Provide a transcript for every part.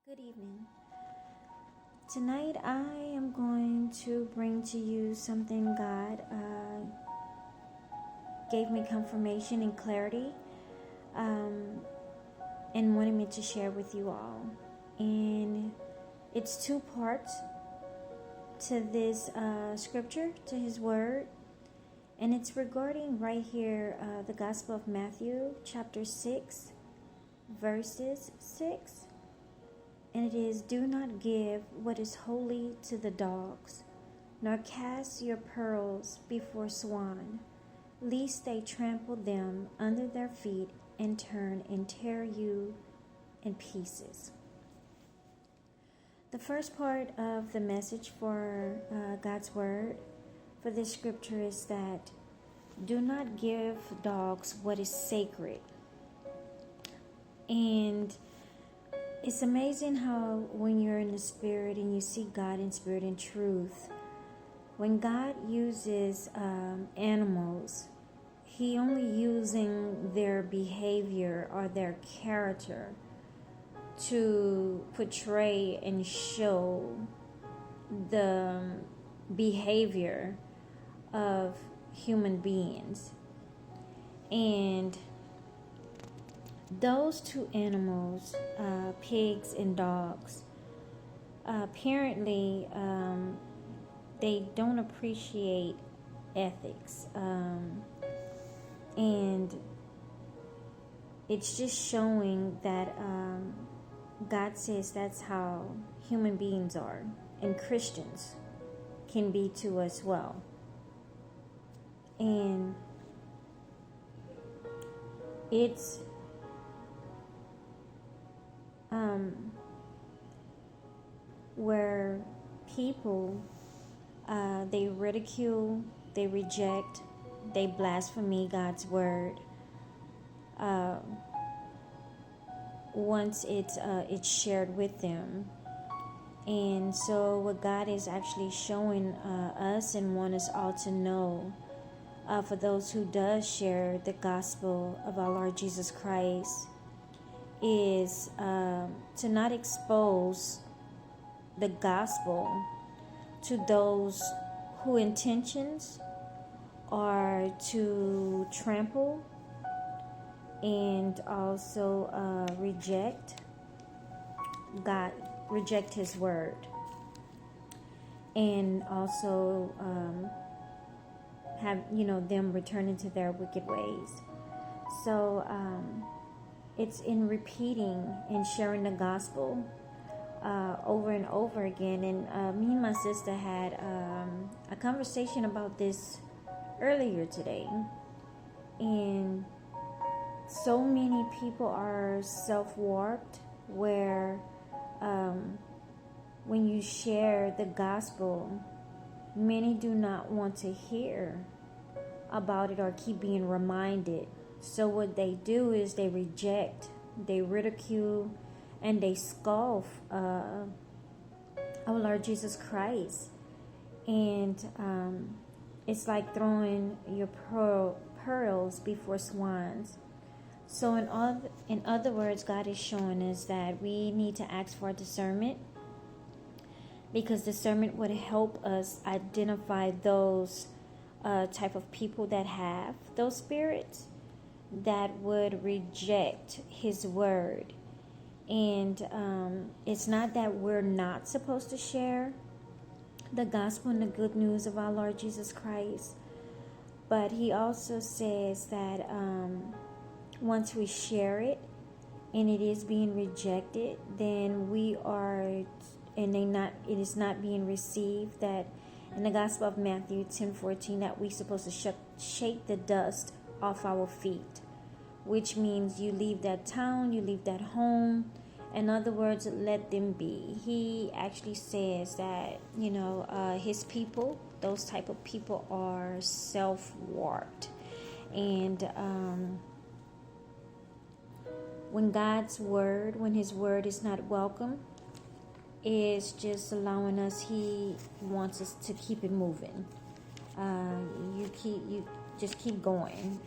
Good evening. Tonight I am going to bring to you something God gave me confirmation and clarity and wanted me to share with you all. And it's two parts to this scripture, to His Word. And it's regarding right here the Gospel of Matthew, chapter 6, verses 6. And it is, "Do not give what is holy to the dogs, nor cast your pearls before swine, lest they trample them under their feet and turn and tear you in pieces." The first part of the message for God's Word for this scripture is that do not give dogs what is sacred. And it's amazing how when you're in the Spirit and you see God in spirit and truth, when God uses animals, He only using their behavior or their character to portray and show the behavior of human beings. And those two animals, pigs and dogs, apparently they don't appreciate ethics. And it's just showing that God says that's how human beings are, and Christians can be too as well. And it's where people they ridicule, they reject, they blaspheme God's word once it's shared with them. And so what God is actually showing us and want us all to know, for those who does share the gospel of our Lord Jesus Christ, is to not expose the gospel to those who intentions are to trample and also reject God, reject His word, and also have them return into their wicked ways. So it's in repeating and sharing the gospel over and over again. And me and my sister had a conversation about this earlier today. And so many people are self-warped where when you share the gospel, many do not want to hear about it or keep being reminded. So what they do is they reject, they ridicule, and they scoff our Lord Jesus Christ. And it's like throwing your pearls before swines. So in other words, God is showing us that we need to ask for discernment, because discernment would help us identify those type of people that have those spirits that would reject His word. And it's not that we're not supposed to share the gospel and the good news of our Lord Jesus Christ, but He also says that once we share it and it is being rejected, then we are, and it is not being received, that in the Gospel of Matthew 10:14, that we're supposed to shake the dust off our feet, which means you leave that town, you leave that home. In other words, let them be. He actually says that, His people, those type of people, are self-warped. And when His word is not welcome, is just allowing us, He wants us to keep it moving. You just keep going,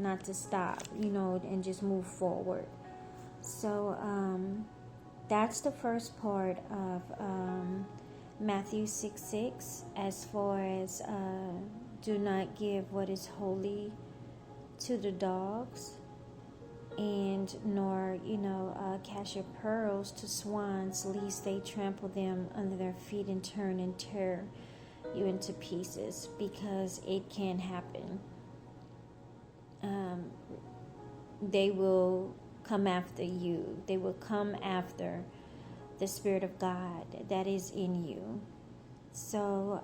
not to stop, and just move forward. So that's the first part of Matthew 6:6, as far as do not give what is holy to the dogs, and nor cast your pearls to swines, lest they trample them under their feet and turn and tear you into pieces, because it can happen. They will come after you. They will come after the Spirit of God that is in you. So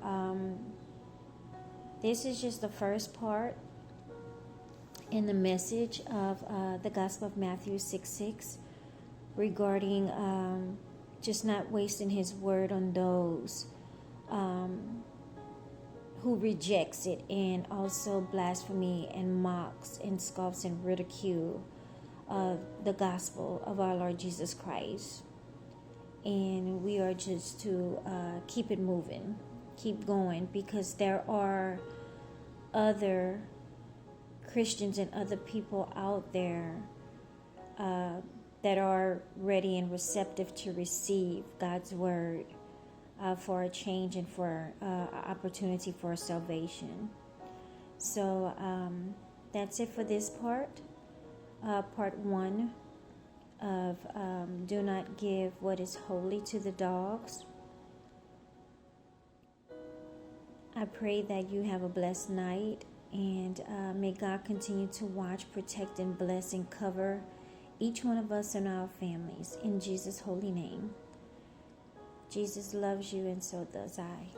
this is just the first part in the message of the Gospel of Matthew 6:6 regarding just not wasting His word on those who rejects it, and also blasphemy and mocks and scoffs and ridicule the gospel of our Lord Jesus Christ. And we are just to keep it moving, keep going, because there are other Christians and other people out there that are ready and receptive to receive God's word for a change and for opportunity for salvation. So that's it for this part. Part 1 of do not give what is holy to the dogs. I pray that you have a blessed night, and may God continue to watch, protect, and bless and cover each one of us and our families. In Jesus' holy name. Jesus loves you, and so does I.